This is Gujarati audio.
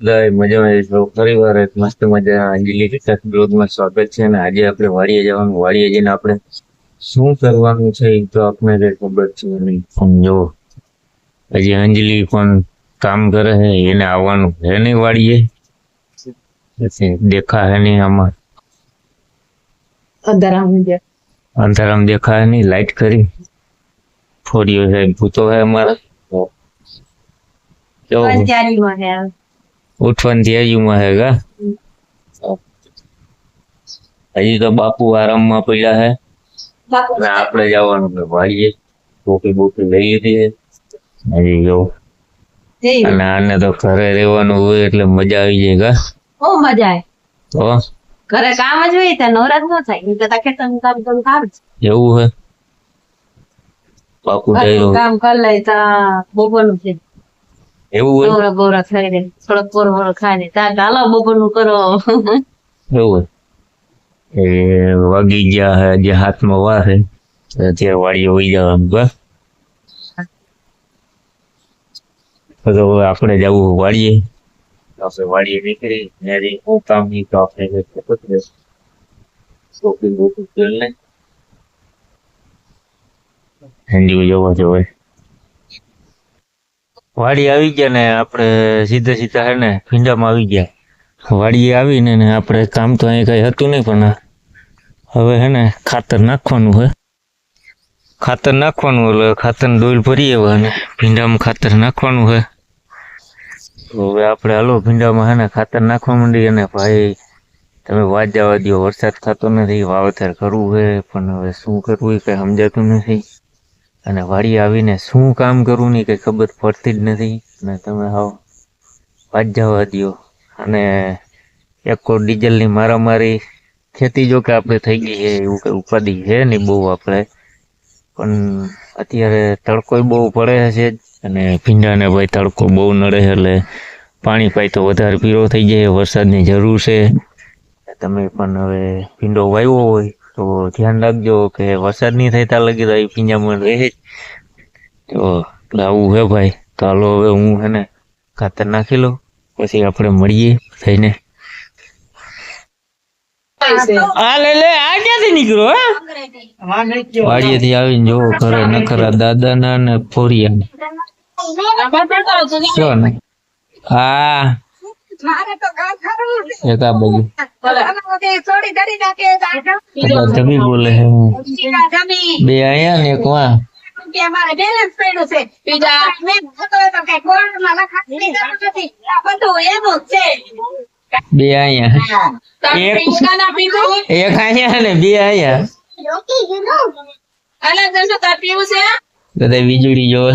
મજામાં છો? ફરી વાર એક મસ્ત મજા અંજલિ રિસર્ચ બ્લોગમાં સ્વાગત છે. અને આજે આપણે વાડીએ જવાનું. વાડીએ જઈને આપણે શું કરવાનું છે એ તો આપને કઈ ખબર છે નહીં. પણ જો હજી અંજલિ પણ કામ કરે છે, એને આવવાનું છે નહીં વાડીએ. પછી દેખા હે નહીં આમાં અંધારામાં દેખા હે નહીં. લાઈટ કરી ફોડીઓ છે, ભૂતો છે અમારા. કેવું ઉઠવાની તૈયારીમાં હે કા? હજી તો બાપુ આરામમાં પડ્યા હે. અને આપણે જવાનું છે વાડીએ. ટોપી બોપી લઈ લીધી છે હજી જો. અને આને તો ઘરે રહેવાનું હોય એટલે મજા આવી જાય કા? બહુ મજા આવે. તો ઘરે કામ જ હોય તો નવરાત ન થાય. એ કરતા ખેતરનું કામ એવું હે બાપુ કામ કરી લે તો બપોરનું છે. એવું હોય બોરા બોરા ખાઈ દે, થોડોક પોરો ખાઈ દે. ચાલો બપોરનું કરો. એવું એ વાગી ગયા હે, જે હાથમાં વાર છે અત્યારે વાડીએ વહી જવાનું બસ. તો હવે આપણે જવું વાડીએ. આપણે વાડીએ નીકળી ત્યાંથી હું કામ નહીં તો આપણે શોપિંગ બોપિંગ કરી લઈ. હેન્ડી જોવા જોવે વાડી આવી ગયા ને આપણે સીધા સીધા હે ને ભીંડામાં આવી ગયા. વાડીએ આવીને ને આપણે કામ તો અહીં કઈ હતું નહીં, પણ હવે હે ને ખાતર નાખવાનું હે. ખાતર નાખવાનું એટલે ખાતર ડોલ ભરીએ હવે અને ભીંડામાં ખાતર નાખવાનું હે. તો હવે આપણે હાલો ભીંડામાં હે ને ખાતર નાખવા માંડીએ. અને ભાઈ તમે વાત જવા દો, વરસાદ થતો નથી, વાવેતર કરવું છે પણ હવે શું કરવું એ કઈ સમજાતું નથી. અને વાડી આવીને શું કામ કરવું ની કઈ ખબર પડતી જ નથી. અને તમે હાવ વાત જવા દો. અને એક ડીઝલની મારામારી ખેતી જો કે આપણે થઈ ગઈ છે, એવું કઈ ઉપાધિ છે નહીં બહુ આપણે. પણ અત્યારે તડકો બહુ પડે છે અને ભીંડાને ભાઈ તડકો બહુ નડે છે એટલે પાણી પાઈ તો વધારે પીળો થઈ જાય. વરસાદની જરૂર છે. તમે પણ હવે ભીંડો વાવ્યો હોય તો ધ્યાન રાખજો કે વરસાદ નહીં થાય ત્યાં લગી તો એ ભીંજામાં રહે જ. તો આવું હે ભાઈ. તો હાલો હવે હું હે ને ખાતર નાખી લઉં, પછી આપણે મળીએ થઈને. આ લે લે આ ક્યાંથી નીકળ્યો? વાડીએથી આવીને જોવો ઘરે નખરા દાદાના ને ફોરિયા જો ને. હા એક આ બાજુ જમી બોલે છે. બે અહીંયા ને એક વાં. બે અહીંયા એક અહીંયા ને બે અહીંયા. બધા વીજળી જોવે.